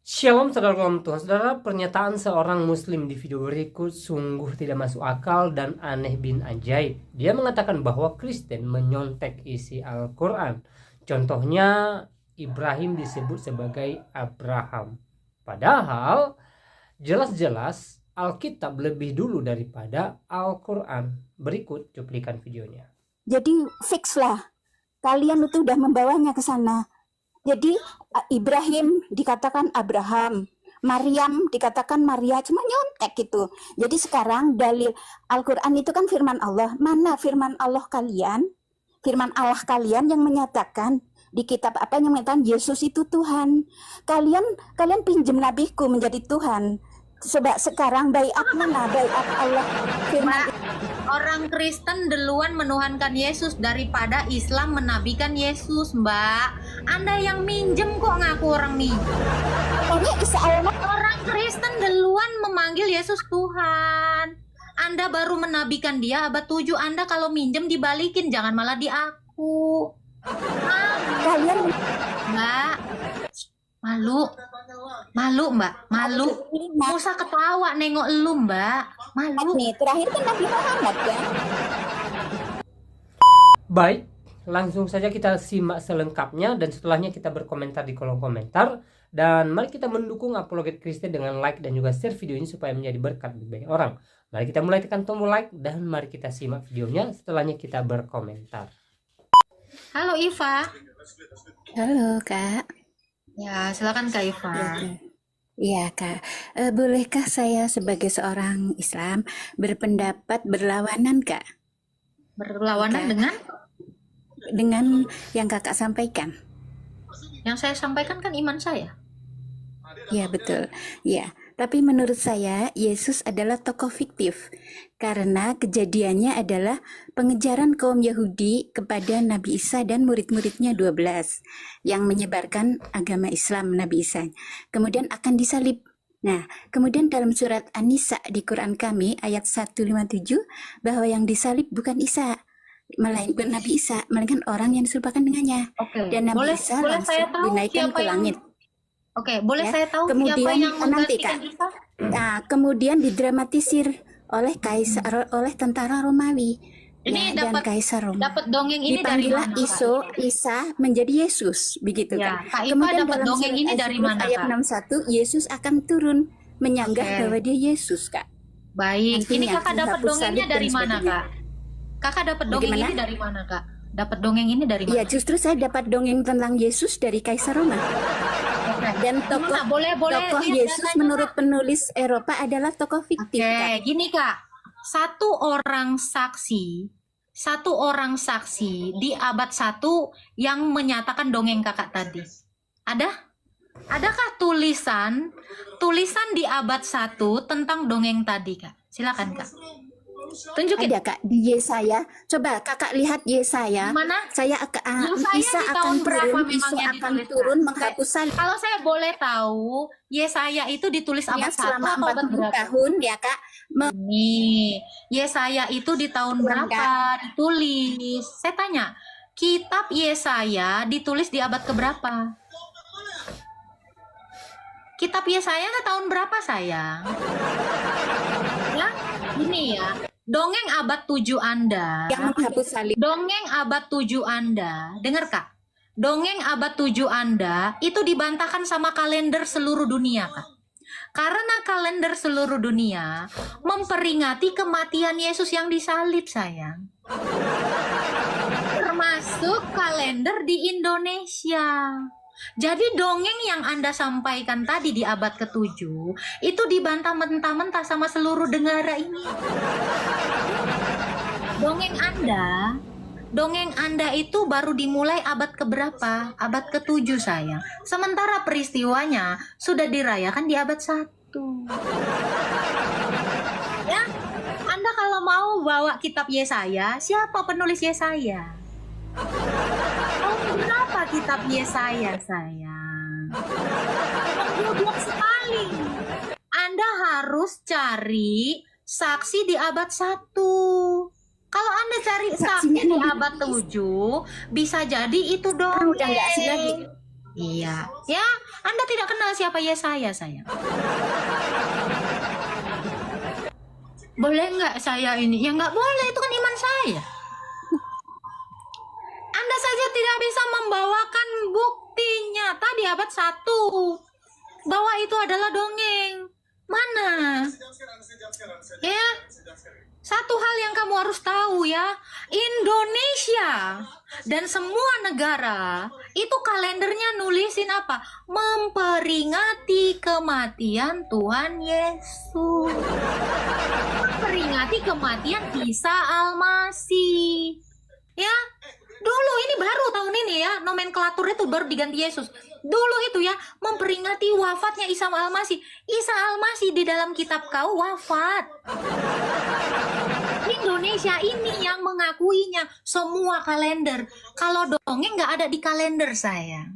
Shalom saudara dalam Tuhan. Saudara, pernyataan seorang muslim di video berikut sungguh tidak masuk akal dan aneh bin ajaib. Dia mengatakan bahwa Kristen menyontek isi Al-Quran. Contohnya, Ibrahim disebut sebagai Abraham. Padahal jelas-jelas Alkitab lebih dulu daripada Al-Quran. Berikut cuplikan videonya. Jadi fix lah, kalian itu udah membawanya ke sana. Jadi Ibrahim dikatakan Abraham, Maryam dikatakan Maria, cuma nyontek gitu. Jadi sekarang dalil Al-Quran itu kan firman Allah. Mana firman Allah kalian? Firman Allah kalian yang menyatakan di kitab apa yang menyatakan Yesus itu Tuhan. Kalian pinjem nabiku menjadi Tuhan. Sebab sekarang baiat mana? Baiat Allah firman. Orang Kristen duluan menuhankan Yesus daripada Islam menabikan Yesus, Mbak. Anda yang minjem kok ngaku orang minjem. Orang Kristen duluan memanggil Yesus Tuhan. Anda baru menabikan dia abad 7. Anda kalau minjem dibalikin, jangan malah di aku. Kalian Mbak, malu Mbak, malu. Nggak usah ketawa nengok lu, Mbak. Malu. nih terakhir kan Nabi Muhammad ya. Baik, langsung saja kita simak selengkapnya dan setelahnya kita berkomentar di kolom komentar. Dan mari kita mendukung apologet Kristen dengan like dan juga share video ini supaya menjadi berkat bagi banyak orang. Mari kita mulai tekan tombol like dan mari kita simak videonya, setelahnya kita berkomentar. Halo Iva. Halo Kak. Ya, silakan Kak Iva. Iya Kak, bolehkah saya sebagai seorang Islam berpendapat berlawanan Kak? Berlawanan Dengan yang Kakak sampaikan? yang saya sampaikan kan iman saya. Ya betul, ya. Tapi menurut saya Yesus adalah tokoh fiktif karena kejadiannya adalah pengejaran kaum Yahudi kepada Nabi Isa dan murid-muridnya 12 yang menyebarkan agama Islam Nabi Isa. Kemudian akan disalib. Nah, kemudian dalam surat An-Nisa di Quran kami ayat 157 bahwa yang disalib bukan Isa, melainkan Nabi Isa, melainkan orang yang diserupakan dengannya. Oke. Dan Nabi Boleh Isa saya langsung tahu dinaikkan siapa ke yang langit. Oke, boleh Ya, saya tahu kemudian siapa yang nanti, menggantikan Kak. Isa? Nah, kemudian didramatisir oleh oleh tentara Romawi. Ini Ya, dan dapat Kaisar Roma. dapat dongeng ini dari Dipanggillah mana, Kak? Isa menjadi Yesus, begitu Ya, kan. Kak Iva Kemudian dapat dalam dongeng surat ini dari Az-Zukhruf mana, ayat Kak? 61, Yesus akan turun menyanggah Oke. bahwa dia Yesus, Kak. Baik, ini Nantinya Kakak dapat dihapus dongengnya salib dari dan mana, sebagainya. Kak? Kakak dapat dongeng Bagaimana? ini dari mana, Kak? Dapat dongeng ini dari Ya, mana? justru saya dapat dongeng tentang Yesus dari Kaisar Roma. Oke. Dan Gimana? Boleh tokoh lihat Yesus datanya, menurut Kak? penulis Eropa adalah tokoh fiktif, Oke, Kak. gini Kak. Satu orang saksi di abad 1 yang menyatakan dongeng Kakak tadi. Ada? Adakah tulisan di abad 1 tentang dongeng tadi, Kak? Silakan, Kak. Tunjukin. Ada Kak di Yesaya. Coba Kakak lihat Yesaya. Mana? Saya Yesaya Isa di akan tahun berapa turun, memang Isa yang akan ditulis, turun Kak? menghapus salib. Kalau saya boleh tahu, Yesaya itu ditulis Ya, abad 1 selama atau abad 40 berapa? tahun ya Kak. Nih, Yesaya itu di tahun Kurang, berapa ditulis? Saya tanya, kitab Yesaya ditulis di abad keberapa? Kitab Yesaya tahun berapa, sayang? Ya, ini ya. Dongeng abad 7 Anda. yang menghapus salib. Dongeng abad 7 Anda. Dengar, Kak. Dongeng abad 7 Anda itu dibantahkan sama kalender seluruh dunia, Kak. Karena kalender seluruh dunia memperingati kematian Yesus yang disalib, sayang. Termasuk kalender di Indonesia. Jadi dongeng yang Anda sampaikan tadi di abad ke-7 itu dibantah mentah-mentah sama seluruh negara ini. Dongeng Anda itu baru dimulai abad keberapa? Abad ke-7, sayang. Sementara peristiwanya sudah dirayakan di abad 1. Ya, Anda kalau mau bawa kitab Yesaya, siapa penulis Yesaya? Tahun berapa kitab Yesaya, sayang? Goblok sekali. Anda harus cari saksi di abad 1. Kalau Anda cari saksi di abad 7, bisa jadi itu Udah nggak asik lagi. dongeng. Iya, ya, Anda tidak kenal siapa Yesaya, sayang. Boleh nggak saya ini? Ya nggak boleh, itu kan iman saya. Anda saja tidak bisa membawakan bukti nyata di abad 1 bahwa itu adalah dongeng. Mana? Ya, satu hal yang kamu harus tahu ya, Indonesia dan semua negara itu kalendernya nulisin apa? Memperingati kematian Tuhan Yesus. Memperingati kematian Isa Almasih. Ya, dulu ini baru tahun ini ya, nomenklatur itu baru diganti Yesus. Dulu itu ya, memperingati wafatnya Isa Almasih. Isa Almasih di dalam kitab kau wafat. Indonesia ini yang mengakuinya semua kalender. Kalau dongeng nggak ada di kalender saya.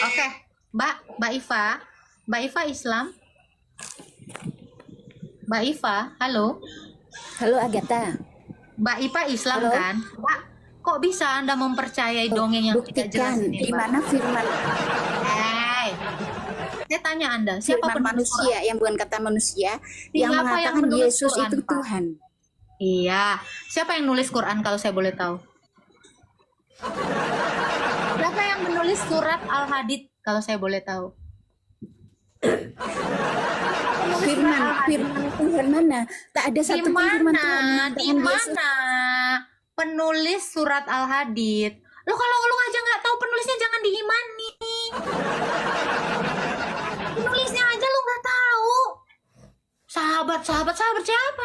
Oke, Mbak Iva Islam. Mbak Iva, halo. Halo Agatha. Mbak Iva Islam Halo. kan? Mbak, kok bisa Anda mempercayai dongeng yang tidak jelas Buktikan ini, di Mbak? mana firman Saya tanya Anda, siapa firman penulis manusia yang bukan kata manusia yang Siapa yang mengatakan menulis Yesus Quran, itu Pak? Tuhan. Iya, siapa yang nulis Quran kalau saya boleh tahu? Siapa yang menulis surat Al-Hadid kalau saya boleh tahu? Firman Tuhan mana? Tak ada Di satu pun firman Tuhan yang mana? Di mengatakan Yesus. mana penulis surat Al-Hadid? Lo kalau lu aja nggak tahu penulisnya jangan diimani. Penulisnya aja lu nggak tahu. Sahabat siapa?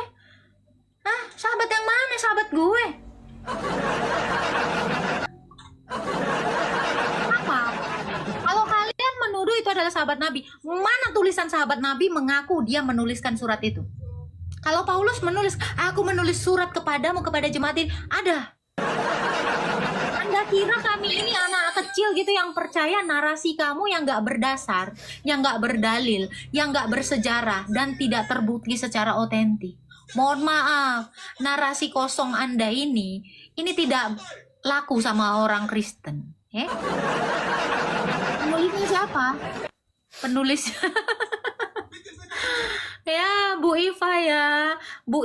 Hah? Sahabat yang mana? Sahabat gue. Apa? Kalau kalian menuduh itu adalah sahabat Nabi, mana tulisan sahabat Nabi mengaku dia menuliskan surat itu? Kalau Paulus menulis, aku menulis surat kepadamu kepada jemaat ini, ada. Anda kira kami ini anak kecil gitu yang percaya narasi kamu yang nggak berdasar, yang nggak berdalil, yang nggak bersejarah dan tidak terbukti secara otentik. Mohon maaf, narasi kosong Anda ini tidak laku sama orang Kristen. Penulisnya siapa? Penulis. Ya, Bu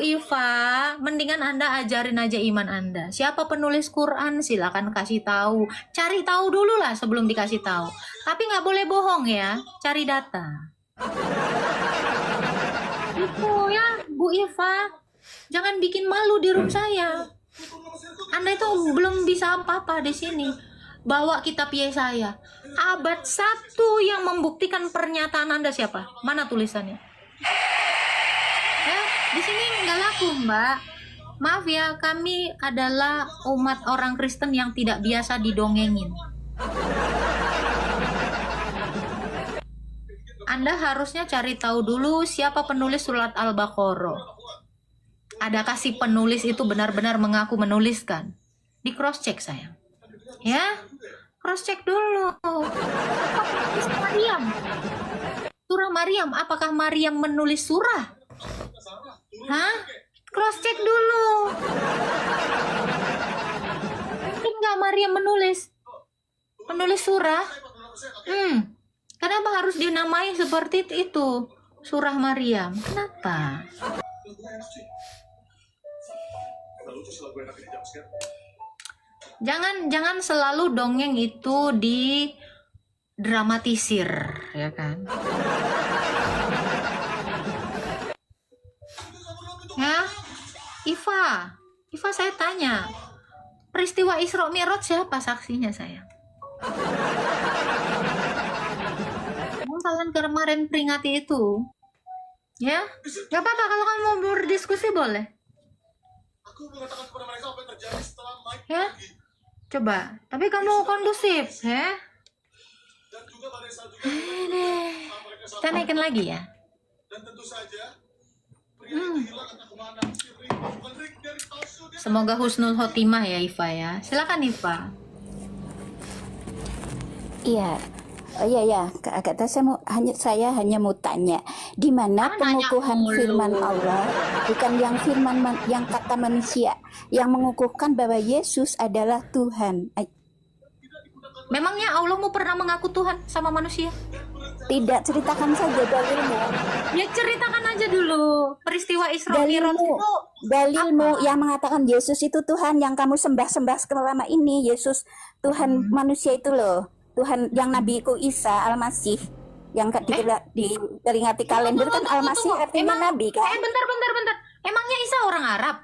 Iva, mendingan Anda ajarin aja iman Anda. Siapa penulis Quran, silakan kasih tahu. Cari tahu dulu lah sebelum dikasih tahu. Tapi nggak boleh bohong ya, cari data. Itu ya, Bu Iva, jangan bikin malu di room saya. Anda itu belum bisa apa-apa di sini. Bawa kitab Yesaya. Abad 1 yang membuktikan pernyataan Anda siapa? Mana tulisannya? Di sini nggak laku, Mbak. Maaf ya, kami adalah umat orang Kristen yang tidak biasa didongengin. Anda harusnya cari tahu dulu siapa penulis surat Al-Baqarah. Adakah si penulis itu benar-benar mengaku menuliskan? Di cross check sayang. Ya, cross check dulu. Maryam. Surah Maryam, apakah Maryam menulis surah? Hah? Cross check dulu. Mungkin nggak Maryam menulis surah? Kenapa harus dinamai seperti itu? Surah Maryam. Kenapa? Jangan selalu dongeng itu didramatisir, ya kan? Ya, Iva saya tanya, peristiwa Isra Mi'raj siapa saksinya sayang? Kalian kemarin peringati itu, ya? Gak apa-apa kalau kamu mau berdiskusi boleh. Ya, coba. Tapi kamu kondusif, ya? Kita naikin lagi ya. Semoga husnul khotimah ya Iva ya. Silakan Iva. Iya. Oh iya Kak Agatha, saya hanya mau tanya, di mana pengukuhan firman Allah, bukan yang yang kata manusia, yang mengukuhkan bahwa Yesus adalah Tuhan. Memangnya Allah mau pernah mengaku Tuhan sama manusia? Tidak, ceritakan saja dalilmu. Ya ceritakan aja dulu peristiwa Isra Mi'raj Dalilmu, itu. dalilmu yang mengatakan Yesus itu Tuhan yang kamu sembah-sembah selama ini. Yesus Tuhan manusia itu loh. Tuhan yang Nabiku Isa Al-Masih yang diperingati kalender kan Al-Masih artinya Nabi kan? Bentar. Emangnya Isa orang Arab?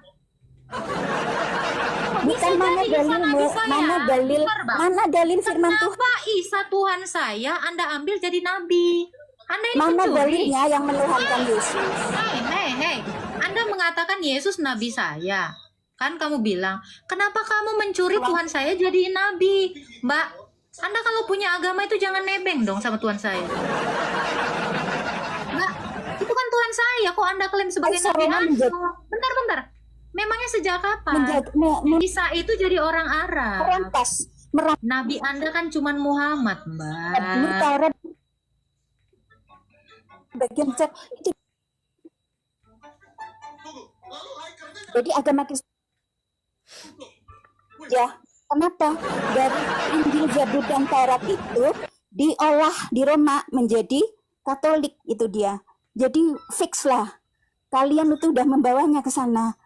Bukan, mana dalilmu? Mana dalil firman Tuhan? Kenapa Isa Tuhan saya Anda ambil jadi nabi? Anda ini Mana pencuri. dalilnya yang menuhankan Yesus? Hei. Anda mengatakan Yesus nabi saya. Kan kamu bilang, kenapa kamu mencuri Tuhan saya jadi nabi? Mbak, Anda kalau punya agama itu jangan nebeng dong sama Tuhan saya. Mbak, itu kan Tuhan saya. Kok Anda klaim sebagai nabi Anda? Bentar. Memangnya sejak kapan? Isa itu jadi orang Arab. Merampas Nabi Anda kan cuman Muhammad, Mbak. Taurat bagian cek itu. Jadi agama Kristen ya, kenapa dari Injil, Zabur dan Taurat itu diolah di Roma menjadi Katolik, itu dia. Jadi fix lah, kalian itu udah membawanya ke sana.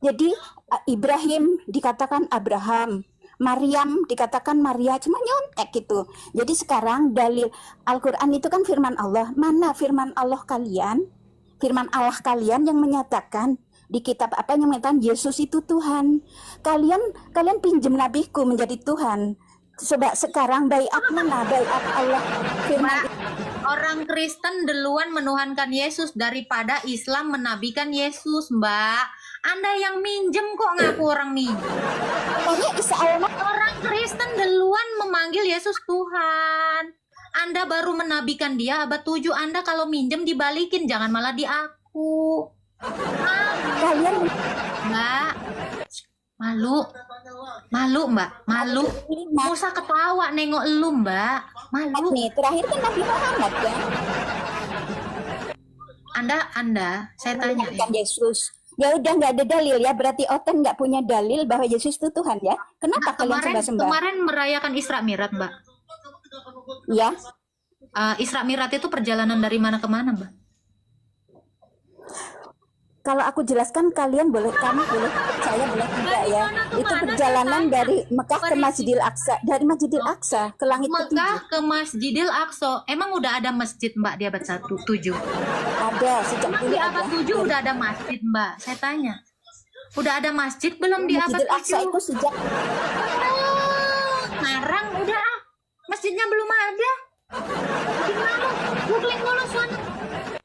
Jadi Ibrahim dikatakan Abraham, Maryam dikatakan Maria, cuma nyontek gitu. Jadi sekarang dalil Al-Quran itu kan firman Allah. Mana firman Allah kalian? Firman Allah kalian yang menyatakan di kitab apa yang menyatakan Yesus itu Tuhan. Kalian pinjem nabiku menjadi Tuhan. Coba sekarang baiat mana? Baiat Allah firman. Orang Kristen duluan menuhankan Yesus daripada Islam menabikan Yesus, Mbak. Anda yang minjem kok ngaku orang minjem. Orang Kristen duluan memanggil Yesus Tuhan. Anda baru menabikan dia abad 7. Anda kalau minjem dibalikin, jangan malah diaku. Kalian Mbak, malu Mbak, malu. Nggak usah ketawa nengok lu Mbak, malu. nih terakhir kan Nabi Muhammad ya. Anda, saya tanya. Bukan Yesus. Ya udah nggak ada dalil ya, berarti Oten nggak punya dalil bahwa Yesus itu Tuhan ya. Kenapa kalian sembah-sembah? Kemarin merayakan Isra Mi'raj, Mbak. Ya, Isra Mi'raj itu perjalanan dari mana ke mana, Mbak? kalau aku jelaskan kamu boleh percaya boleh tidak ya. Itu perjalanan dari Mekah ke Masjidil Aqsa, dari Masjidil Aqsa ke langit Mekah ketujuh. ke Masjidil Aqsa. Emang udah ada masjid, Mbak, di abad 7? Ada sejak Emang dulu di ada. abad 7 udah ada masjid, Mbak? Saya tanya. Udah ada masjid belum di abad Masjidil Aqsa 7? itu sejak Sekarang udah masjidnya belum ada. Gimana? Googling dulu sana.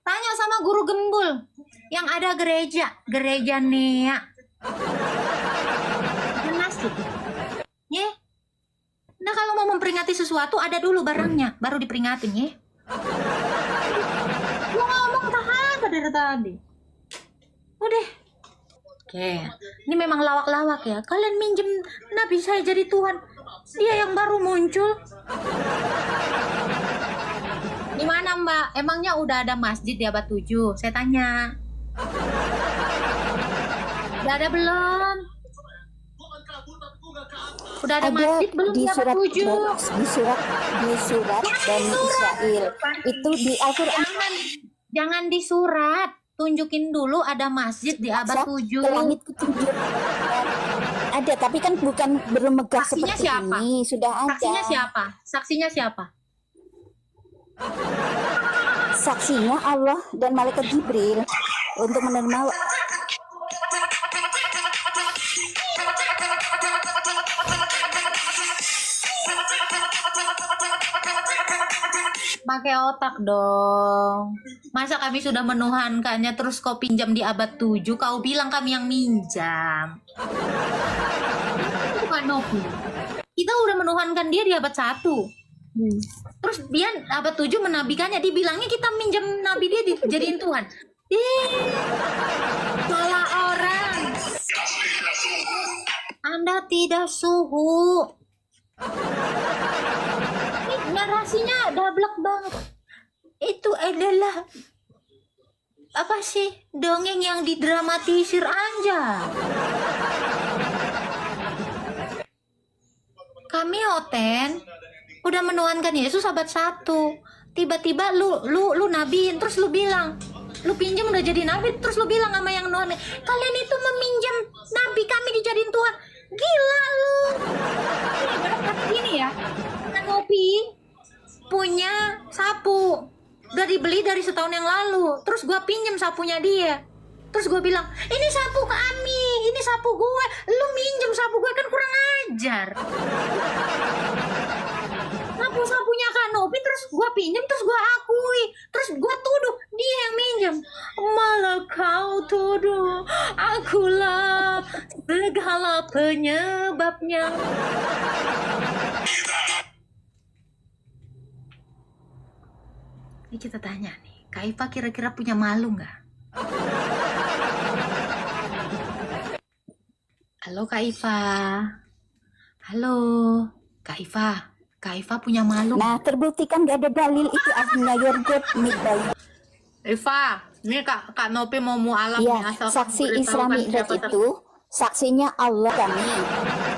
Tanya sama guru gembul yang ada gereja Nea. Masjid. Ya. Nah, kalau mau memperingati sesuatu ada dulu barangnya, baru diperingatin ya. Gua ngomong tahan dari tadi. Udah. Oke. Ini memang lawak-lawak ya. Kalian minjem Nabi saya jadi Tuhan. Dia yang baru muncul. Di mana, Mbak? Emangnya udah ada masjid di abad 7? Saya tanya. Udah ada belum? Udah ada masjid belum di di abad surat 7? di surat Bani Israel itu di Al-Quran. Jangan di surat. Tunjukin dulu ada masjid di abad 7. Ke langit ketujuh. Ada, tapi kan bukan bermegah Saksinya seperti siapa? ini. Sudah ada. Saksinya siapa? Saksinya siapa? Saksinya Allah dan malaikat Jibril untuk menerima. Pakai otak dong. Masa kami sudah menuhankannya terus kau pinjam di abad 7, kau bilang kami yang minjam. Bukan Novi. Kita udah menuhankan dia di abad 1. Terus dia abad 7 menabikannya, dibilangnya kita minjam nabi dia dijadiin Tuhan. Salah orang. Anda tidak suhu. Ini narasinya dablek banget. Itu adalah apa sih, dongeng yang didramatisir aja. Kami Oten udah menuhankan Yesus abad 1. Tiba-tiba lu nabiin, terus lu bilang, lu pinjam udah jadi nabi, terus lu bilang sama yang nuhan, kalian itu meminjam nabi kami dijadiin Tuhan. Gila lu. Tapi gini ya, Kanopi punya sapu, udah dibeli dari setahun yang lalu, terus gua pinjam sapunya dia. Terus gue bilang, ini sapu kami, ini sapu gue, lu minjem sapu gue, kan kurang ajar. Sapu-sapunya Kanopi terus gue pinjem, terus gue akui, terus gue tuduh dia yang minjem. Malah kau tuduh akulah segala penyebabnya. Ini kita tanya nih, Kak Iva kira-kira punya malu nggak? Halo Kak Iva. Halo Kak Iva. Kak Iva punya malu. Nah, terbuktikan gak ada dalil itu artinya your God made by. Iva, ini Kak Nopi mau mualaf Ya, nih, asal saksi kamu Isra beritahukan Mi'raj siapa itu saksinya Allah kami.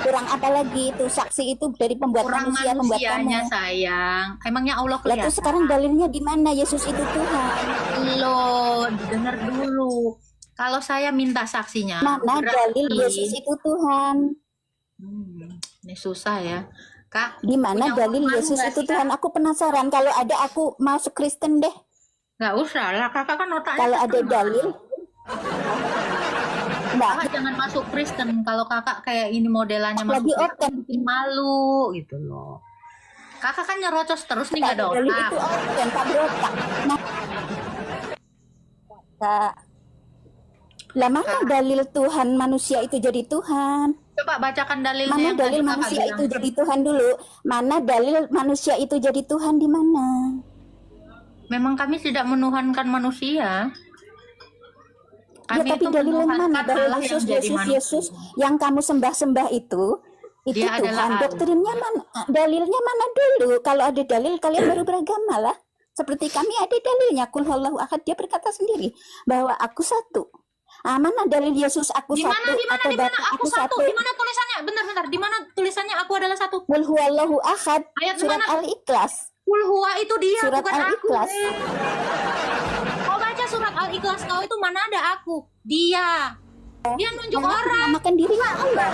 Kurang apa lagi itu saksi itu dari pembuat kurang manusia, pembuat manusianya kamu. sayang. Emangnya Allah Lah kelihatan? terus sekarang dalilnya di mana Yesus itu Tuhan? Lo dengar dulu. Kalau saya minta saksinya, Mana dalil Yesus itu Tuhan? Ini susah ya, Kak. Di mana Punya dalil malu Yesus nggak itu sih, Tuhan? Kak? Aku penasaran. Kalau ada aku masuk Kristen deh. Nggak usah lah, kakak kan otaknya Kalau ada setengah. dalil, enggak. Kakak jangan masuk Kristen. Kalau kakak kayak ini modelannya masuk Lebih Kristen open. bikin malu gitu loh. Kakak kan nyerocos terus nih, nggak ada Dalil otak. itu open, tak berotak. Nah, Kak. Lah mana dalil Tuhan manusia itu jadi Tuhan? Coba bacakan dalilnya Mana yang dalil tadi kakak manusia bilang. itu jadi Tuhan dulu? Mana dalil manusia itu jadi Tuhan di mana? Memang kami tidak menuhankan manusia. Ya Kami tapi itu dalilnya mana? menuhankan Dalil Allah yang Yesus, jadi Yesus, manusia. Yesus yang kamu sembah-sembah itu Dia adalah Tuhan. Allah. Doktrinnya mana? Dalilnya mana dulu? Kalau ada dalil kalian baru beragama lah. Seperti kami ada dalilnya. Kul huwallahu ahad, dia berkata sendiri bahwa aku satu. Ah, mana dalil Yesus aku Di satu mana atau Bapa aku satu? satu? Di mana tulisannya? Bentar. Di mana tulisannya aku adalah satu? Kul huwallahu ahad, Ayat surat mana? Al-Ikhlas. Kul huwa itu dia, Surat bukan aku. Al-Ikhlas. Kau baca surat Al-Ikhlas kau itu mana ada aku? Dia. Dia nunjuk orang. Menamakan dirinya Allah.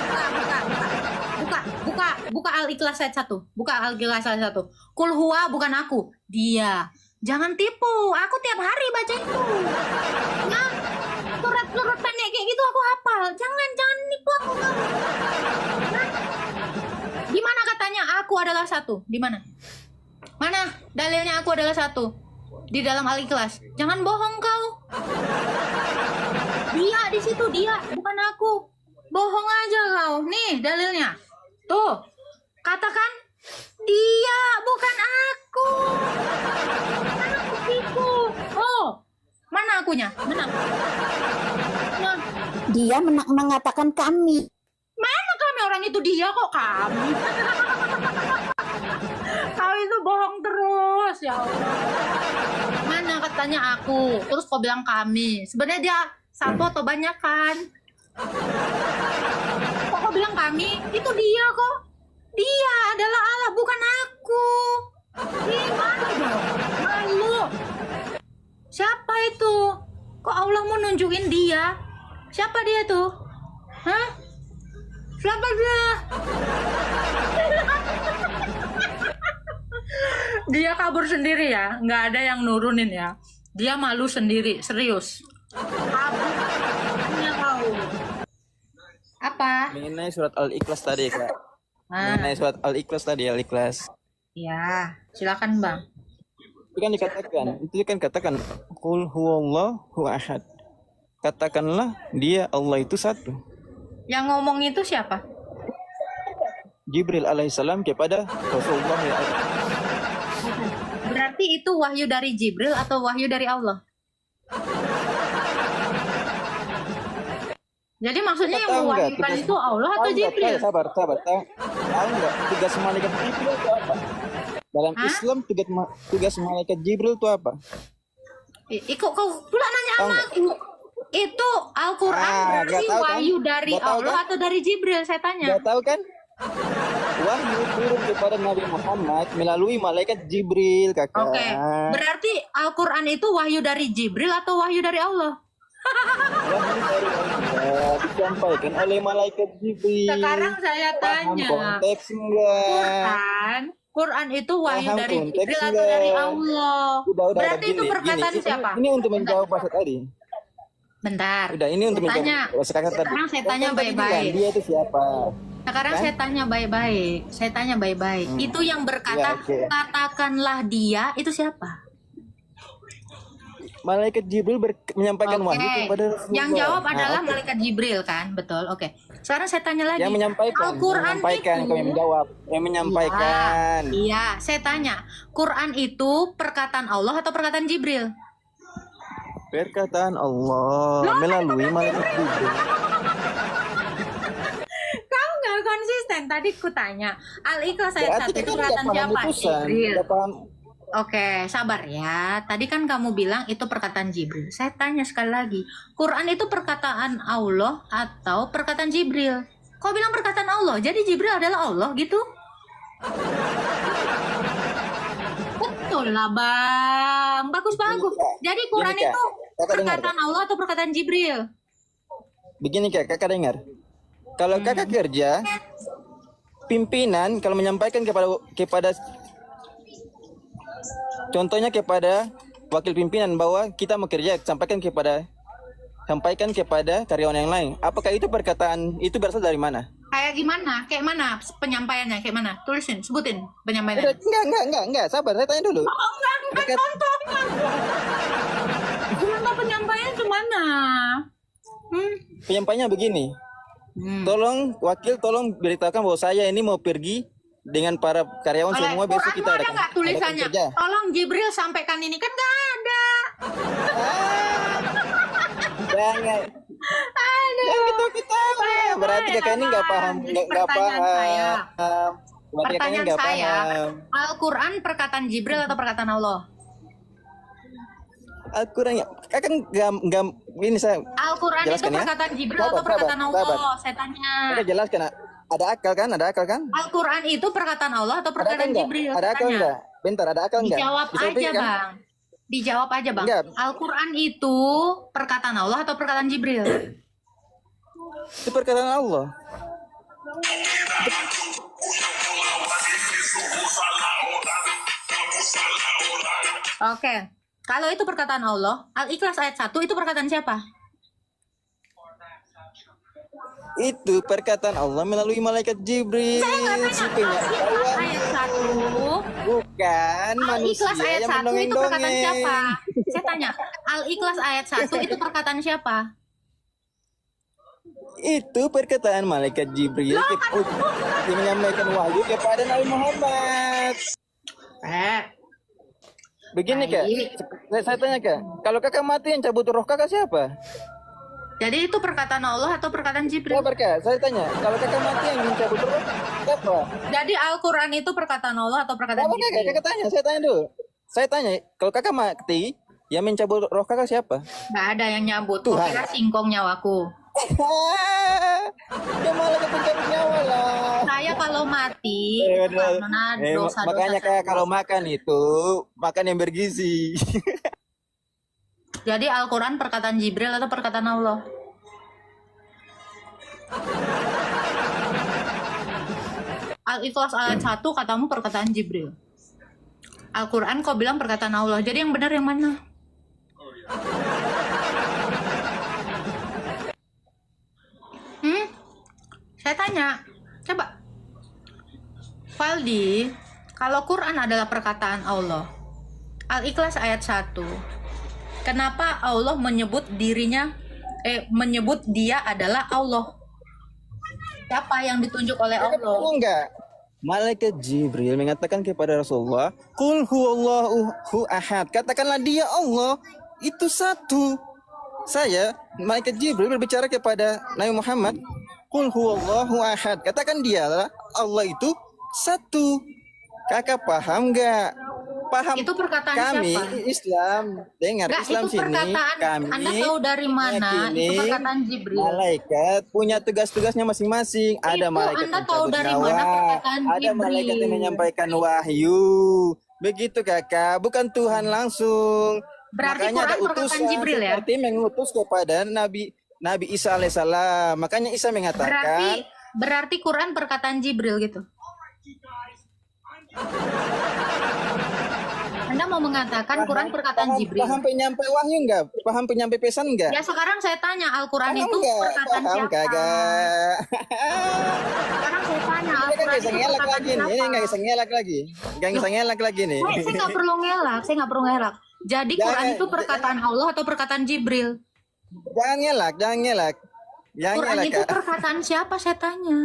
Buka Al-Ikhlas ayat 1. Buka Al-Ikhlas ayat 1. Kul huwa bukan aku, dia. Jangan tipu. Aku tiap hari baca itu. Nah, surat pendek kayak gitu aku hafal. Jangan nipu aku kamu. Nah, di mana katanya aku adalah satu? Di mana? Mana dalilnya aku adalah satu? Di dalam Al-Ikhlas. Jangan bohong kau. Dia di situ, dia, bukan aku. Bohong aja kau. Nih dalilnya. Tuh. Katakan dia, bukan aku. Mana aku tipu? Oh. Mana akunya? Mana? Nah, Dia mengatakan kami. mana kami orang itu dia kok kami? Kau itu bohong terus ya Allah. Mana katanya aku, terus kau bilang kami. Sebenarnya dia satu atau banyak kan? Kok kau bilang kami? Itu dia kok. Dia adalah Allah, bukan aku. Gimana dong? Malu. Siapa itu? Kok Allah mau nunjukin dia? Siapa dia tuh? Hah? Siapa dia? Dia kabur sendiri ya, nggak ada yang nurunin ya. Dia malu sendiri, serius. Kabur. Hanya tahu. Apa? Mengenai surat Al-Ikhlas tadi, Kak. Ah, Mengenai surat Al-Ikhlas tadi, Al-Ikhlas. ya, silakan Bang. Itu kan katakan, Qul huwallahu ahad. Katakanlah dia Allah itu satu. Yang ngomong itu siapa? Jibril alaihissalam kepada Rasulullah ya. Berarti itu wahyu dari Jibril atau wahyu dari Allah? Jadi maksudnya yang Tahu nggak mewahyukan tugas- itu Allah atau Tahu nggak, Jibril? Sabar. Tahu nggak tugas malaikat Jibril itu apa? Dalam Hah? Islam tugas malaikat Jibril itu apa? Kok kau pula nanya Tahu sama nggak? aku? Itu Al-Quran Ah, berarti nggak tahu kan? wahyu dari Nggak tahu Allah kan? atau dari Jibril? Saya tanya. Nggak tahu kan? wahyu turun kepada Nabi Muhammad melalui malaikat Jibril, kakak. Oke, berarti Al-Quran itu wahyu dari Jibril atau wahyu dari Allah? Wahyu dari Allah disampaikan oleh malaikat Jibril. Sekarang saya Paham tanya, konteks enggak? Quran itu wahyu Paham dari konteks Jibril atau enggak? dari Allah? Udah, Berarti itu gini, perkataan gini. siapa? Ini untuk menjawab pasal tadi. Bentar. Udah, ini untuk Saya tanya. menjawab sekarang tadi. Sekarang saya tanya Kan tadi bilang, baik-baik. dia itu siapa? Sekarang Kan? saya tanya baik-baik. Saya tanya baik-baik. Itu yang berkata, Ya, oke. katakanlah dia, itu siapa? Malaikat Jibril menyampaikan Oke. wahyu kepada Rasulullah. Yang jawab Nah, adalah oke. malaikat Jibril kan? Betul. Oke. Sekarang saya tanya lagi. Yang menyampaikan, Al-Quran menyampaikan, itu. kau yang menjawab, yang menyampaikan. Iya, saya tanya. Quran itu perkataan Allah atau perkataan Jibril? Perkataan Allah melalui malaikat Jibril. Kamu nggak konsisten. Tadi ku tanya. Al-Ikhlas ayat Berarti 1 itu kan perkataan nggak paham siapa? utusan, Jibril. nggak paham. Oke, sabar ya. Tadi kan kamu bilang itu perkataan Jibril. Saya tanya sekali lagi. Quran itu perkataan Allah atau perkataan Jibril? Kau bilang perkataan Allah. Jadi Jibril adalah Allah gitu? Betul lah, Bang. Bagus-bagus. Jadi Quran Gini, Kak. itu Kakak dengar, perkataan Allah atau perkataan Jibril? Begini kak, kakak dengar. Kalau kakak kerja, pimpinan kalau menyampaikan kepada contohnya kepada wakil pimpinan bahwa kita mau kerja, sampaikan kepada karyawan yang lain. Apakah itu perkataan itu berasal dari mana? Kayak gimana? Kayak mana penyampaiannya? Kayak mana? Tulisin, sebutin penyampaiannya. Enggak, sabar, saya tanya dulu. Oh, enggak, contoh. Contoh penyampaian kemana? Penyampaiannya begini. Tolong beritakan bahwa saya ini mau pergi dengan para karyawan Oleh semua, besok Quranmu kita ada nggak tulisannya? kerja. Tolong Jibril sampaikan ini, kan nggak ada. Jangan. Yang gitu kita. Berarti kakak ini nggak paham, Jadi nggak pertanyaan saya. paham. Berarti kakak ini Pertanyaan nggak saya, paham. Al-Quran perkataan Jibril atau perkataan Allah? Al-Quran ya, kakak nggak ini saya. Al-Quran itu Jelaskan ya. perkataan Jibril Sabar, atau perkataan sabar, Allah? sabar. Saya tanya. Kakak jelaskan. Ada akal kan? Ada akal kan? Al-Quran itu perkataan Allah atau Ada akal perkataan nggak? Jibril? Ada Saya akal tanya. nggak? Bentar, ada akal nggak? Dijawab Bisa aja, buktikan? Bang. Dijawab aja, Bang. Enggak. Al-Quran itu perkataan Allah atau perkataan Jibril? Itu perkataan Allah. Oke. Kalau itu perkataan Allah, Al-Ikhlas ayat 1 itu perkataan siapa? Itu perkataan Allah melalui malaikat Jibril. Si Al-Ikhlas penyampaian. ayat 1. Bukan manusia Al-Ikhlas ayat yang 1 itu perkataan mendongeng-dongeng. siapa? Saya tanya, Al-Ikhlas ayat 1 itu perkataan siapa? Itu perkataan malaikat Jibril yang menyampaikan wahyu kepada Nabi Muhammad. Begini kak, saya tanya kak, kalau kakak mati yang cabut roh kakak siapa? Jadi itu perkataan Allah atau perkataan Jibril? Sabar kak, saya tanya, kalau kakak mati yang mencabut roh siapa? Jadi Al-Quran itu perkataan Allah atau perkataan Sabar kak, Jibril? kakak tanya, saya tanya dulu. Saya tanya, kalau kakak mati yang mencabut roh kakak siapa? Nggak ada yang nyambut. Kau Tuhan. kira singkong nyawaku. Ya malah kepencet nyawa lah. Saya kalau mati itu karena dosa-dosa Makanya saya. kak kalau makan itu makan yang bergizi. Jadi Al-Quran perkataan Jibril atau perkataan Allah? Al-Ikhlas ayat 1 katamu perkataan Jibril. Al-Quran kau bilang perkataan Allah. Jadi yang benar yang mana? Saya tanya. Coba. Faldi, kalau Quran adalah perkataan Allah, Al-Ikhlas ayat 1, kenapa Allah menyebut menyebut dia adalah Allah? Siapa yang ditunjuk oleh Allah? Enggak. Malaikat Jibril mengatakan kepada Rasulullah, "Qul huwallahu ahad." Katakanlah dia Allah itu satu. Saya, malaikat Jibril berbicara kepada Nabi Muhammad, "Qul huwallahu ahad." Katakan dialah Allah itu satu. Kakak paham enggak? paham Itu perkataan kami siapa? Islam, dengar Enggak, Islam itu sini perkataan. kami Anda tahu dari mana? Itu meyakini perkataan Jibril. malaikat punya tugas-tugasnya masing-masing. Ada Itu malaikat Anda tahu pencabut dari nyawa, mana perkataan ada malaikat yang Jibril? menyampaikan wahyu. Begitu kakak, bukan Tuhan langsung. Berarti Makanya ada Quran perkataan utusan Jibril ya? seperti mengutus kepada Nabi Isa alaihissalam. Makanya Isa mengatakan, Berarti Quran perkataan Jibril gitu. Anda mau mengatakan Quran perkataan Jibril? paham penyampai wahyu enggak? Paham penyampai pesan enggak? Ya sekarang saya tanya, Al-Quran Paham itu enggak? perkataan Paham siapa? kagak? Sekarang saya tanya, Ini kan Al-Quran nggak bisa itu ngelak perkataan lagi nih. Ini siapa? nggak bisa ngelak lagi. Nggak bisa ngelak lagi nih. Saya nggak perlu ngelak, saya nggak perlu ngelak. Jadi Quran Jangan- itu perkataan Allah atau perkataan Jibril? Jangan ngelak, jangan ngelak. Jangan Quran ngelak, itu Kak. perkataan siapa saya tanya?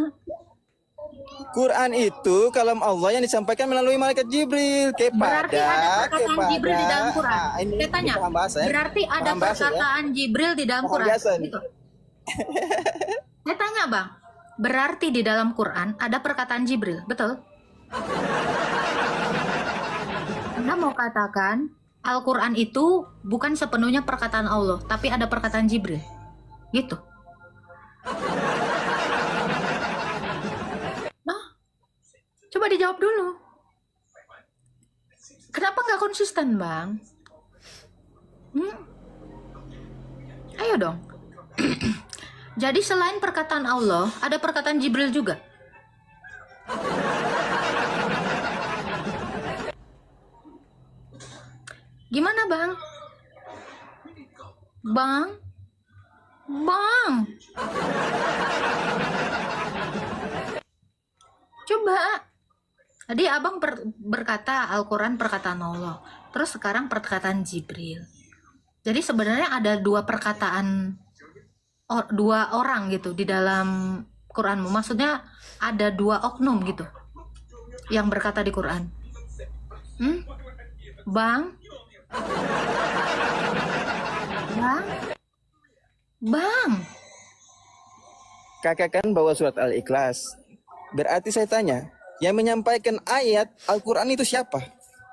Quran itu kalam Allah yang disampaikan melalui malaikat Jibril Berarti ada perkataan Jibril di dalam Quran. Nah, ini Saya tanya, paham bahasa ya? berarti ada Paham bahasa ya? perkataan Jibril di dalam Paham Quran? bahasa nih. Gitu. Saya tanya bang, berarti di dalam Quran ada perkataan Jibril, betul? Anda mau katakan Al-Quran itu bukan sepenuhnya perkataan Allah, tapi ada perkataan Jibril, gitu? Nah, coba dijawab dulu. Kenapa nggak konsisten, Bang? Ayo dong. Jadi selain perkataan Allah, ada perkataan Jibril juga. Gimana, Bang? Bang? Bang? Coba. Tadi abang berkata Al-Quran perkataan Allah. Terus sekarang perkataan Jibril. Jadi sebenarnya ada dua perkataan, dua orang gitu di dalam Quranmu. Maksudnya ada dua oknum gitu yang berkata di Quran. Bang? Bang? Bang? Kakak kan bawa surat Al-Ikhlas. Berarti saya tanya, yang menyampaikan ayat Al-Quran itu siapa?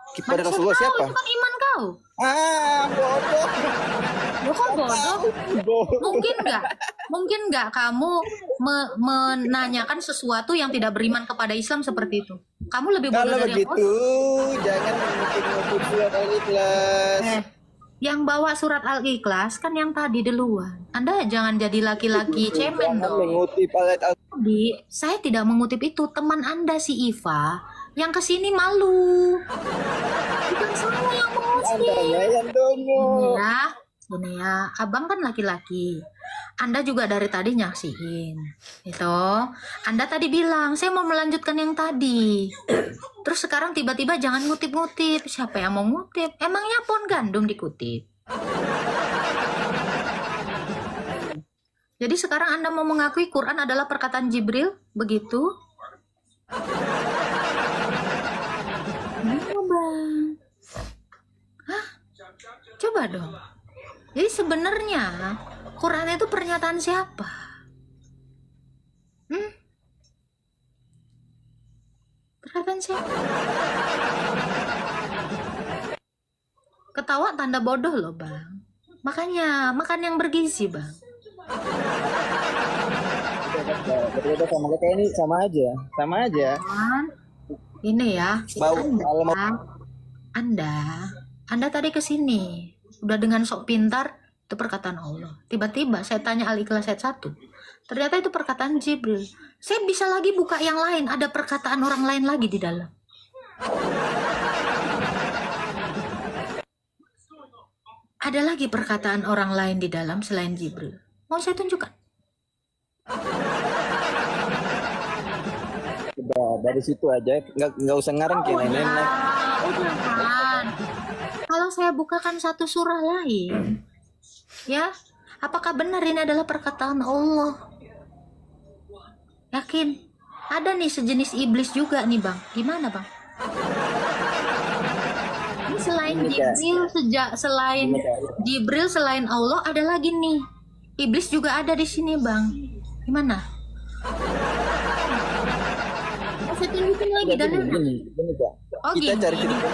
Kepada Mana Rasulullah saya tahu, siapa? itu kan iman kau. Bodoh. Lo kok bodoh? Mungkin nggak kamu menanyakan sesuatu yang tidak beriman kepada Islam seperti itu? Kamu lebih bodoh Kalau dari yang begitu, jangan mengutip surat Al-Ikhlas. Yang bawa surat Al-Ikhlas kan yang tadi duluan. Anda jangan jadi laki-laki cemen Jangan dong. mengutip ayat Al-Quran. Tadi saya tidak mengutip itu. Teman Anda si Iva yang kesini malu. Bukan saya yang mengutip. Andanya yang dongo. Gini ya, abang kan laki-laki. Anda juga dari tadi nyaksiin. Itu. Anda tadi bilang, saya mau melanjutkan yang tadi. Terus sekarang tiba-tiba jangan ngutip-ngutip. Siapa yang mau ngutip? Emangnya pohon gandum dikutip? Jadi sekarang Anda mau mengakui Quran adalah perkataan Jibril? Begitu? Bang. Hah? Coba dong. Jadi sebenarnya Quran itu pernyataan siapa? Perkataan siapa? Ketawa tanda bodoh loh bang. Makanya makan yang bergizi bang. Berbeda sama kayak ini sama aja. Kan? Ini ya. Bau kalau mau Anda tadi kesini udah dengan sok pintar, itu perkataan Allah. Tiba-tiba saya tanya Al-Ikhlas ayat 1. Ternyata itu perkataan Jibril. Saya bisa lagi buka yang lain, ada perkataan orang lain lagi di dalam. Ada lagi perkataan orang lain di dalam selain Jibril. Mau saya tunjukkan? udah dari situ aja, nggak usah ngarang kayak nenek. Udah kan. Kalau saya bukakan satu surah lain, ya, apakah benar ini adalah perkataan Allah? Yakin? Ada nih sejenis iblis juga nih bang. Gimana bang? Ini selain Jibril, Jibril selain Allah ada lagi nih. Iblis juga ada di sini bang. Gimana? Mau saya Lanjutin lagi Udah, dalilnya. gini, Kak. Oh Kita gini. cari cerita.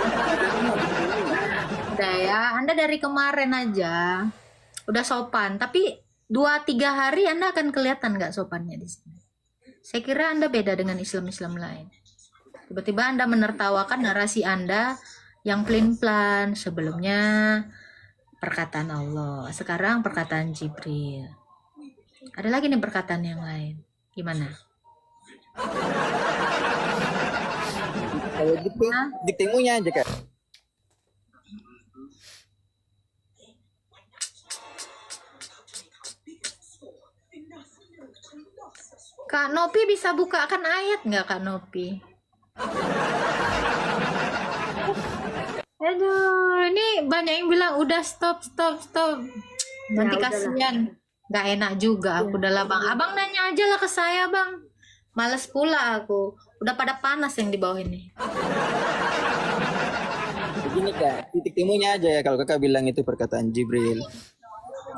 Udah ya, Anda dari kemarin aja udah sopan, tapi 2-3 hari Anda akan kelihatan nggak sopannya di sini. Saya kira Anda beda dengan Islam-Islam lain. Tiba-tiba Anda menertawakan narasi Anda yang pelin-pelan, sebelumnya perkataan Allah, sekarang perkataan Jibril. Ada lagi nih perkataan yang lain. Gimana? Kalau gitu, diktemunya aja, Kak. Kak Nopi bisa bukakan ayat nggak Kak Nopi? Aduh, ini banyak yang bilang udah stop. Nanti kasihan. Nggak enak juga aku udah lah bang. Abang nanya aja lah ke saya bang. Males pula aku. Udah pada panas yang di bawah ini. Begini, Kak, titik temunya aja ya kalau Kakak bilang itu perkataan Jibril.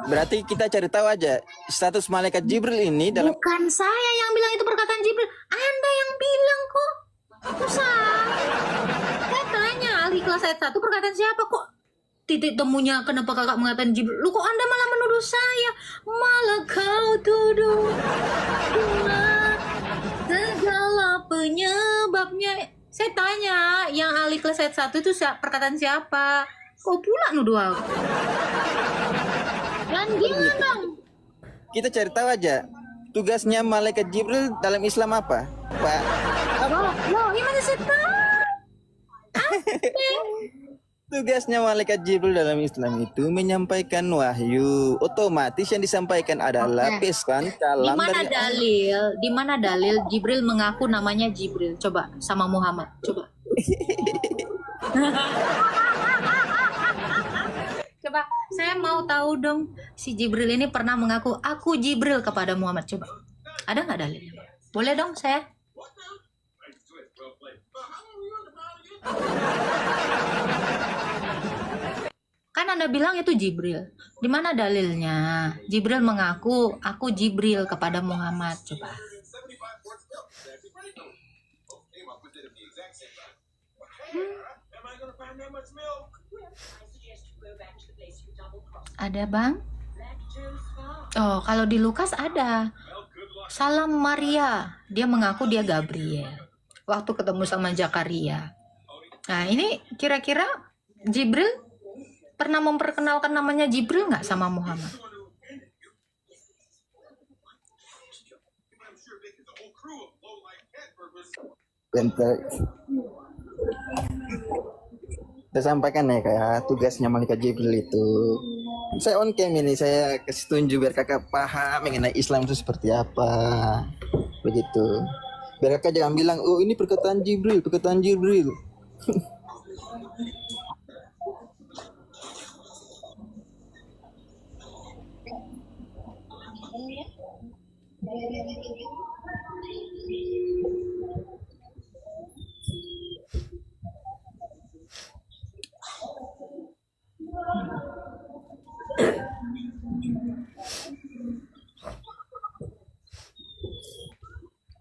Berarti kita cari tahu aja status malaikat Jibril ini dalam Bukan saya yang bilang itu perkataan Jibril. Anda yang bilang kok. Kok saya tanya ahli kelas ayat 1 perkataan siapa kok? Titik temunya kenapa kakak mengatakan Jibril? Lu kok Anda malah menuduh saya? Malah kau tuduh segala penyebabnya. Saya tanya yang ahli kelas ayat 1 itu perkataan siapa? Kok pula nuduh aku? Dan gimana dong? kita cari tahu aja tugasnya malaikat Jibril dalam Islam apa, Pak? Loh, gimana saya tahu? Tugasnya malaikat Jibril dalam Islam itu menyampaikan wahyu. Otomatis yang disampaikan adalah pesan kalam Di mana dalil Jibril mengaku namanya Jibril? Coba sama Muhammad. Coba. Coba, saya mau tahu dong si Jibril ini pernah mengaku aku Jibril kepada Muhammad. Coba. Ada nggak dalilnya? Boleh dong saya? Kan Anda bilang itu Jibril. Di mana dalilnya? Jibril mengaku aku Jibril kepada Muhammad. Coba. Ada bang? Oh, kalau di Lukas ada. Salam Maria. Dia mengaku dia Gabriel. Waktu ketemu sama Zakaria. Nah, ini kira-kira Jibril pernah memperkenalkan namanya Jibril nggak sama Muhammad? Saya sampaikan ya kayak tugasnya malaikat Jibril itu. Saya on cam ini, saya kasih tunjuk biar kakak paham mengenai Islam itu seperti apa. Begitu. Biar kakak jangan bilang, oh ini perkataan Jibril.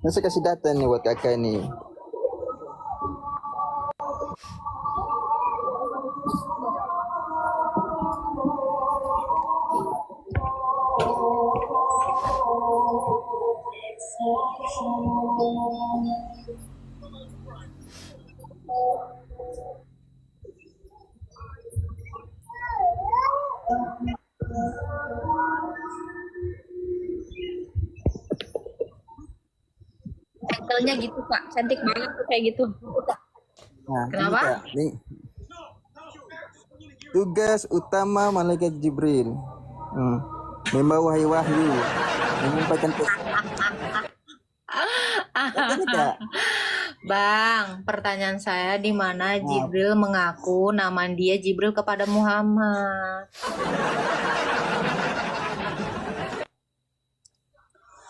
Nah, saya kasih data nih buat kakak nih. Title-nya gitu Pak, cantik banget tuh kayak gitu. Nah, Kenapa? ini, Kak, nih. Tugas utama malaikat Jibril. Membawa wahyu, menyampaikan pesan. Katanya, Kak, Bang, pertanyaan saya di mana Jibril mengaku nama dia Jibril kepada Muhammad?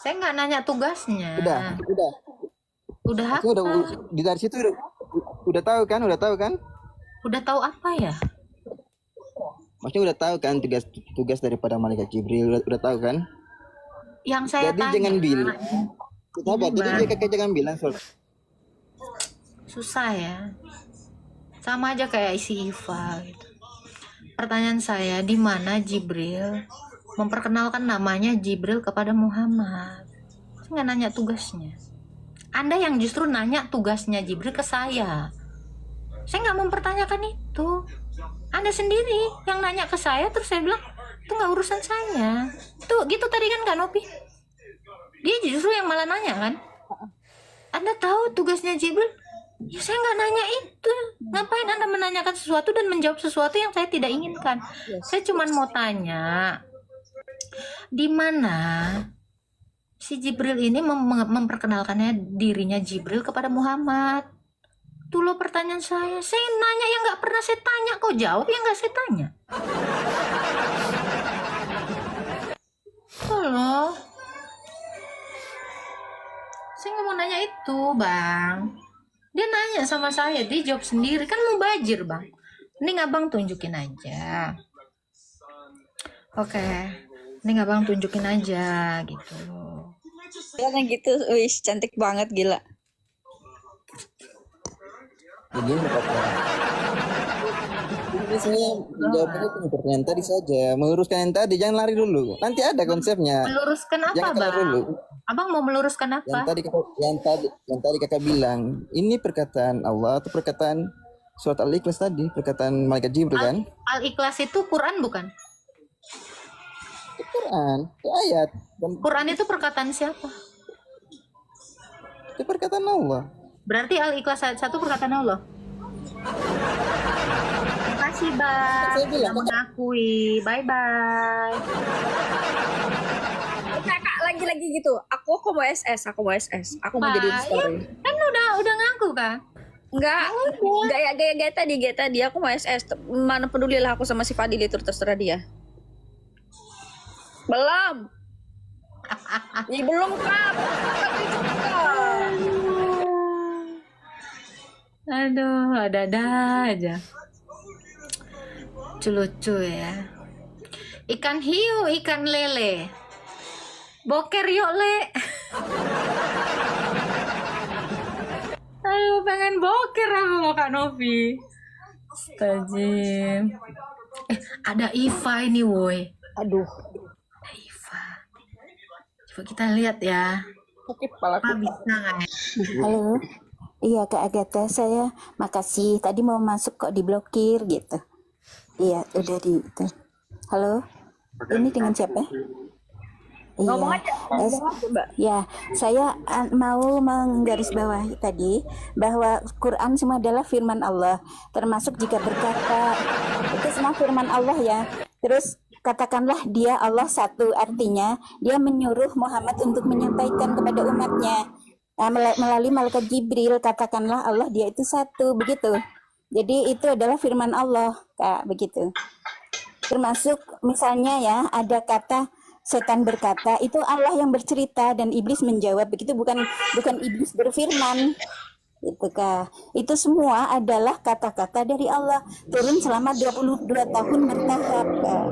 Saya nggak nanya tugasnya. Udah apa? Aku udah di dari situ udah tahu kan? Udah tahu apa ya? Maksudnya udah tahu kan tugas daripada malaikat Jibril, udah tahu kan? Yang saya Jadi tanya. jangan bilang. Sahabat, jadi kakak jangan bilang soal Susah ya. Sama aja kayak isi Iva gitu. Pertanyaan saya, di mana Jibril memperkenalkan namanya Jibril kepada Muhammad? Saya nggak nanya tugasnya. Anda yang justru nanya tugasnya Jibril ke saya. Saya nggak mempertanyakan itu. Anda sendiri yang nanya ke saya, terus saya bilang itu nggak urusan saya. Tuh gitu tadi kan Kak Nopi. Dia justru yang malah nanya kan. Anda tahu tugasnya Jibril? Ya saya nggak nanya itu. Ngapain Anda menanyakan sesuatu dan menjawab sesuatu yang saya tidak inginkan? Saya cuma mau tanya, di mana si Jibril ini memperkenalkannya dirinya Jibril kepada Muhammad? Tuh loh pertanyaan saya. Saya nanya yang nggak pernah saya tanya, kau jawab yang nggak saya tanya. Tuh loh. Saya nggak mau nanya itu, Bang. Dia nanya sama saya, dia jawab sendiri. Kan mau bajir, Bang. Ini Abang tunjukin aja. Oke. Ini Abang tunjukin aja, gitu. Yang gitu, wis cantik banget gila. Jadi saya menjawabnya cuma pertanyaan tadi saja, meluruskan yang tadi, jangan lari dulu. Nanti ada konsepnya. Meluruskan apa, Jangan keluar Bang? dulu. Abang mau meluruskan Yang apa? tadi kakak bilang, ini perkataan Allah atau perkataan surat Al-Ikhlas tadi, perkataan malaikat Jibril kan? Al-Ikhlas itu Quran bukan? Itu Quran, itu ayat, dan Quran itu perkataan siapa? itu perkataan Allah. Berarti Al-Ikhlas ayat 1 perkataan Allah. Terima kasih, Bang. Saya bilang, Sudah mengakui. Bye-bye. Kakak lagi-lagi gitu. Aku mau SS, aku mau SS. Aku mau jadi story. Kan udah ngaku kan? Enggak, gaya tadi aku mau SS. Mana pedulilah aku sama si Fadil itu, terserah dia. Belum. Ya, belum Kak. Aduh, ada aja. Lucu ya. Ikan hiu, ikan lele. Boker yuk, Le. Ayo, pengen boker aku sama Kak Novi. Astagfirullah. Ada Iva ini, woi. Aduh, Ada Iva. Coba kita lihat ya. sakit kepala. Apa bisa nggak ya? Halo. Iya Kak Agatha, saya makasih. Tadi mau masuk kok diblokir gitu. Iya, udah di itu. Halo. Ini dengan siapa? Ngomong Iya. aja, ngomong aja, Mbak. Ya, saya mau menggarisbawahi tadi bahwa Quran semua adalah firman Allah, termasuk jika berkata itu semua firman Allah ya. Terus katakanlah dia Allah satu, artinya dia menyuruh Muhammad untuk menyampaikan kepada umatnya. Melalui malaikat Jibril, katakanlah Allah dia itu satu, begitu. Jadi itu adalah firman Allah, Kak, begitu. Termasuk misalnya ya ada kata setan berkata, itu Allah yang bercerita dan iblis menjawab, begitu, bukan iblis berfirman. Itu Kak. Itu semua adalah kata-kata dari Allah, turun selama 22 tahun bertahap, Kak.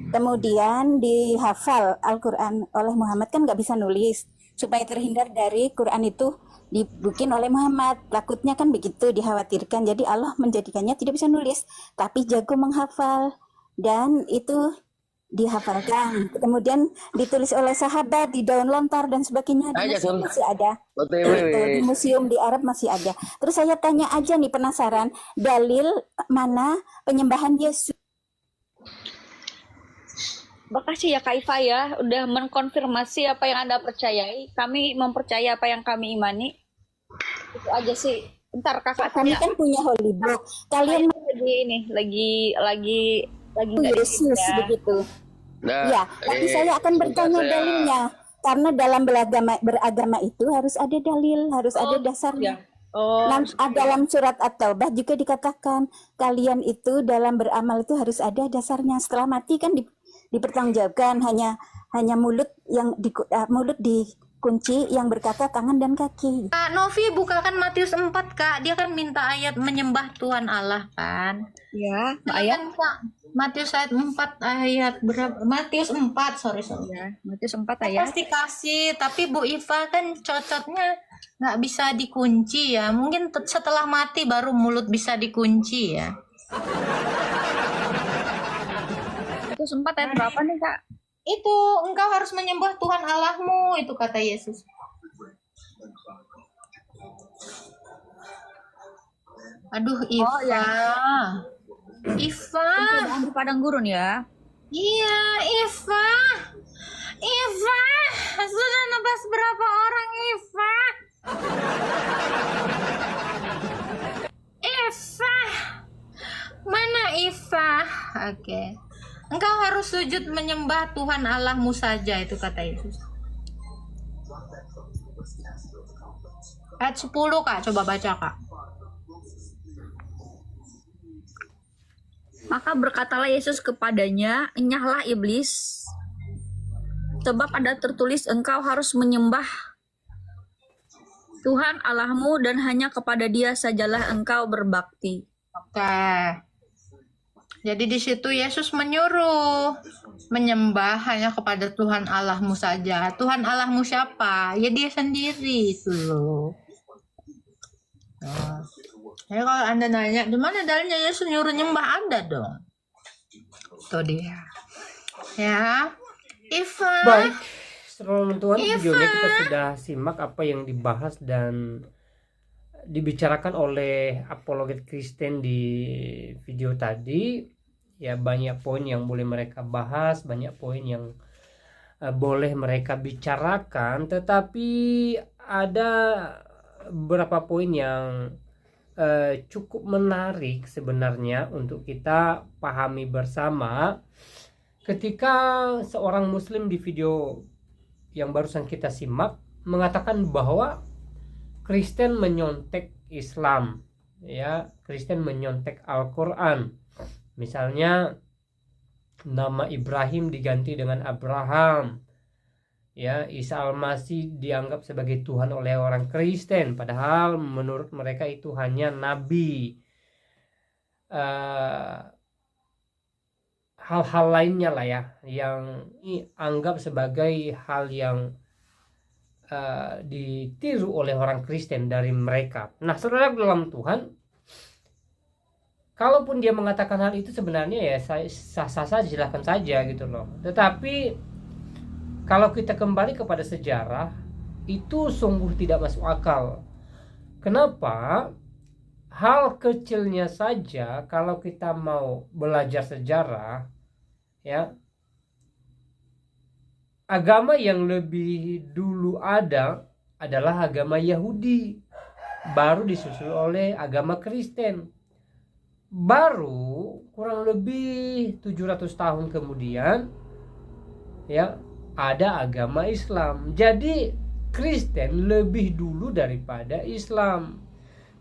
Kemudian dihafal Al-Quran oleh Muhammad, kan nggak bisa nulis, supaya terhindar dari Quran itu dibikin oleh Muhammad. Takutnya kan begitu, dikhawatirkan. Jadi Allah menjadikannya tidak bisa nulis, tapi jago menghafal. Dan itu dihafalkan. Kemudian ditulis oleh sahabat di daun lontar dan sebagainya. Di museum masih ada. Itu, di museum di Arab masih ada. Terus saya tanya aja nih, penasaran, dalil mana penyembahan Yesus? Makasih ya Kak Iva ya, udah mengkonfirmasi apa yang Anda percayai. Kami mempercayai apa yang kami imani. Itu aja sih. Bentar kakak, Kami saya kan punya holy book. Kalian lagi nggak Yesus ya. begitu. Nah, Ya, tapi saya akan bertanya saya- dalilnya. Karena dalam beragama itu harus ada dalil, harus ada dasarnya. Oh, Dalam surat At-Taubah juga dikatakan kalian itu dalam beramal itu harus ada dasarnya. Setelah mati kan dipertanggungjawabkan, hanya mulut yang mulut dikunci, yang berkata tangan dan kaki. Kak Novi bukakan Matius 4, Kak. Dia kan minta ayat menyembah Tuhan Allah kan. ya, Silakan, ayat. Kak. Matius ayat 4 ayat berapa? Matius 4, sorry. Ya, Matius 4 Saya ayat. pasti kasih, tapi Bu Iva kan cocoknya nggak bisa dikunci ya. Mungkin setelah mati baru mulut bisa dikunci ya. Matius 4 ayat berapa nih, Kak? Itu engkau harus menyembah Tuhan Allahmu, itu kata Yesus. Aduh, Iva. Oh, ya. Iva. Pencobaan di padang gurun ya. Iya, Iva. Iva. Sudah nebas berapa orang, Iva? Iva. Mana Iva? Oke. Engkau harus sujud menyembah Tuhan Allahmu saja, itu kata Yesus. Ayat 10, Kak. Coba baca, Kak. Maka berkatalah Yesus kepadanya, enyahlah iblis, sebab ada tertulis engkau harus menyembah Tuhan Allahmu dan hanya kepada Dia sajalah engkau berbakti. Oke. Jadi di situ Yesus menyuruh menyembah hanya kepada Tuhan Allahmu saja. Tuhan Allahmu siapa? Ya Dia sendiri itu loh. Nah, jadi kalau Anda nanya, di mana dalilnya Yesus nyuruh nyembah? Ada dong. Itu dia. Ya. Iva. Baik, teman-teman, Iva. videonya kita sudah simak apa yang dibahas dan dibicarakan oleh apologet Kristen di video tadi. Ya, banyak poin yang boleh mereka bahas, banyak poin yang boleh mereka bicarakan, tetapi ada beberapa poin yang cukup menarik sebenarnya untuk kita pahami bersama. Ketika seorang muslim di video yang barusan kita simak mengatakan bahwa Kristen menyontek Islam, ya, Kristen menyontek Al-Quran. Misalnya nama Ibrahim diganti dengan Abraham, ya, Isa Al-Masih dianggap sebagai Tuhan oleh orang Kristen, padahal menurut mereka itu hanya nabi. Hal-hal lainnya lah ya, yang dianggap sebagai hal yang ditiru oleh orang Kristen dari mereka. Nah, saudara dalam Tuhan, kalaupun dia mengatakan hal itu sebenarnya ya sah-sah saja, silakan saja gitu loh. Tetapi kalau kita kembali kepada sejarah, itu sungguh tidak masuk akal. Kenapa? Hal kecilnya saja kalau kita mau belajar sejarah, ya, agama yang lebih dulu ada adalah agama Yahudi, baru disusul oleh agama Kristen. Baru kurang lebih 700 tahun kemudian, ya, ada agama Islam. Jadi Kristen lebih dulu daripada Islam.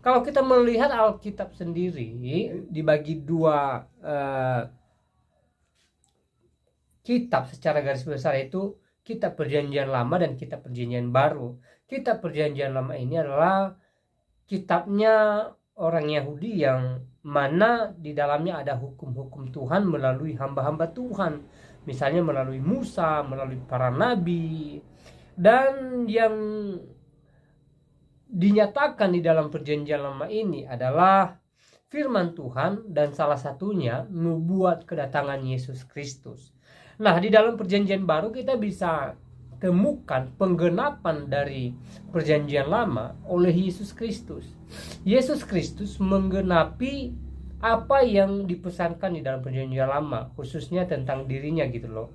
Kalau kita melihat Alkitab sendiri dibagi dua kitab secara garis besar, itu kitab Perjanjian Lama dan kitab Perjanjian Baru. Kitab Perjanjian Lama ini adalah kitabnya orang Yahudi yang mana di dalamnya ada hukum-hukum Tuhan melalui hamba-hamba Tuhan, misalnya melalui Musa, melalui para nabi. Dan yang dinyatakan di dalam Perjanjian Lama ini adalah firman Tuhan dan salah satunya nubuat kedatangan Yesus Kristus. Nah, di dalam Perjanjian Baru kita bisa temukan penggenapan dari Perjanjian Lama oleh Yesus Kristus. Yesus Kristus menggenapi apa yang dipesankan di dalam Perjanjian Lama, khususnya tentang dirinya gitu loh.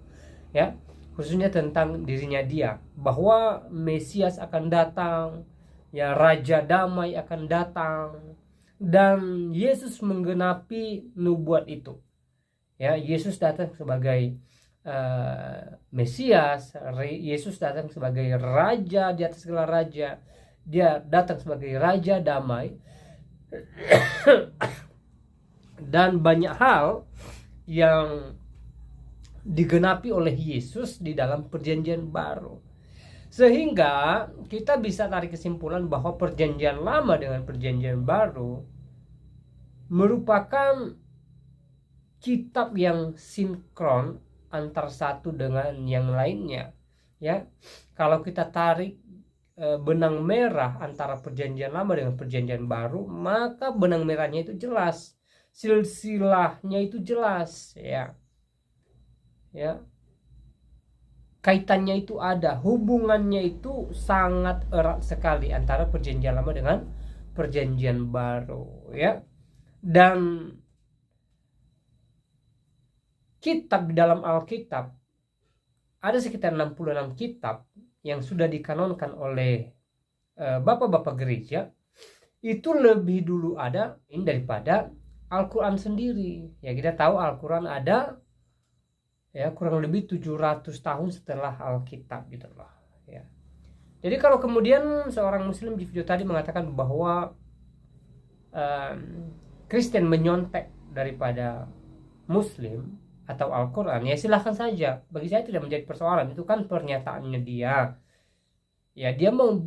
Ya, khususnya tentang dirinya Dia, bahwa Mesias akan datang, ya, Raja Damai akan datang, dan Yesus menggenapi nubuat itu. Ya, Yesus datang sebagai Mesias, Yesus datang sebagai Raja di atas segala raja, Dia datang sebagai Raja Damai. Dan banyak hal yang digenapi oleh Yesus di dalam Perjanjian Baru, sehingga kita bisa tarik kesimpulan bahwa Perjanjian Lama dengan Perjanjian Baru merupakan kitab yang sinkron antar satu dengan yang lainnya. Ya, kalau kita tarik benang merah antara perjanjian lama dengan perjanjian baru, maka benang merahnya itu jelas, silsilahnya itu jelas, ya, kaitannya itu ada, hubungannya itu sangat erat sekali antara perjanjian lama dengan perjanjian baru, ya. Dan kitab di dalam Alkitab ada sekitar 66 kitab yang sudah dikanonkan oleh bapak-bapak gereja, itu lebih dulu ada ini daripada Al-Quran sendiri. Ya, kita tahu Al-Quran ada ya kurang lebih 700 tahun setelah Alkitab gitu loh, ya. Jadi kalau kemudian seorang muslim di video tadi mengatakan bahwa Kristen menyontek daripada muslim atau Al-Quran, ya silahkan saja. Bagi saya tidak menjadi persoalan, itu kan pernyataannya dia. Ya, dia mau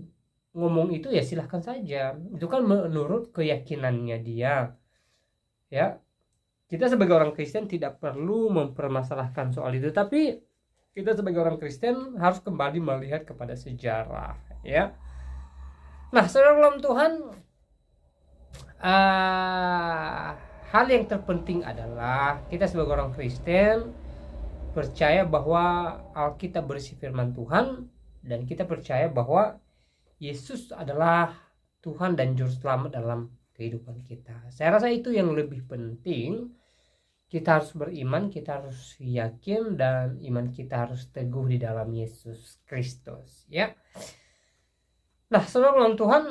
ngomong itu ya silahkan saja, itu kan menurut keyakinannya dia. Ya, kita sebagai orang Kristen tidak perlu mempermasalahkan soal itu, tapi kita sebagai orang Kristen harus kembali melihat kepada sejarah, ya. Nah, saudara dalam Tuhan, hal yang terpenting adalah kita sebagai orang Kristen percaya bahwa Alkitab berisi firman Tuhan, dan kita percaya bahwa Yesus adalah Tuhan dan Juru Selamat dalam kehidupan kita. Saya rasa itu yang lebih penting. Kita harus beriman, kita harus yakin, dan iman kita harus teguh di dalam Yesus Kristus, ya. Nah, saudara dalam Tuhan,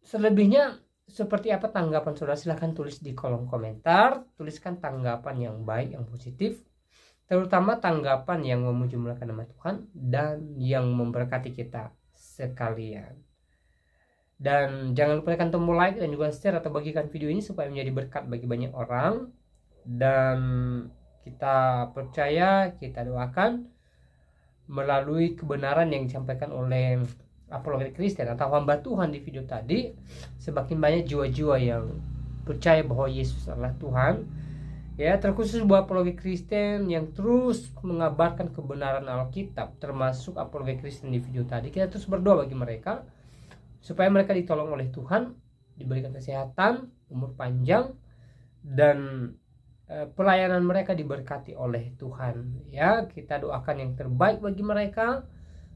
selebihnya seperti apa tanggapan saudara? Silahkan tulis di kolom komentar. Tuliskan tanggapan yang baik, yang positif, terutama tanggapan yang memuji-muliakan nama Tuhan dan yang memberkati kita sekalian. Dan jangan lupa tekan tombol like dan juga share atau bagikan video ini supaya menjadi berkat bagi banyak orang. Dan kita percaya, kita doakan melalui kebenaran yang disampaikan oleh apologet Kristen atau hamba Tuhan di video tadi, semakin banyak jiwa-jiwa yang percaya bahwa Yesus adalah Tuhan, ya. Terkhusus buat apologet Kristen yang terus mengabarkan kebenaran Alkitab, termasuk apologet Kristen di video tadi, kita terus berdoa bagi mereka supaya mereka ditolong oleh Tuhan, diberikan kesehatan, umur panjang, dan pelayanan mereka diberkati oleh Tuhan, ya. Kita doakan yang terbaik bagi mereka,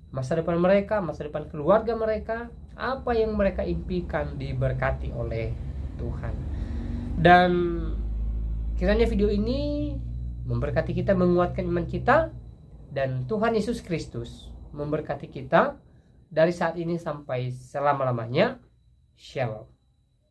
masa depan mereka, masa depan keluarga mereka, apa yang mereka impikan diberkati oleh Tuhan. Dan kiranya video ini memberkati kita, menguatkan iman kita, dan Tuhan Yesus Kristus memberkati kita dari saat ini sampai selama-lamanya. Shalom.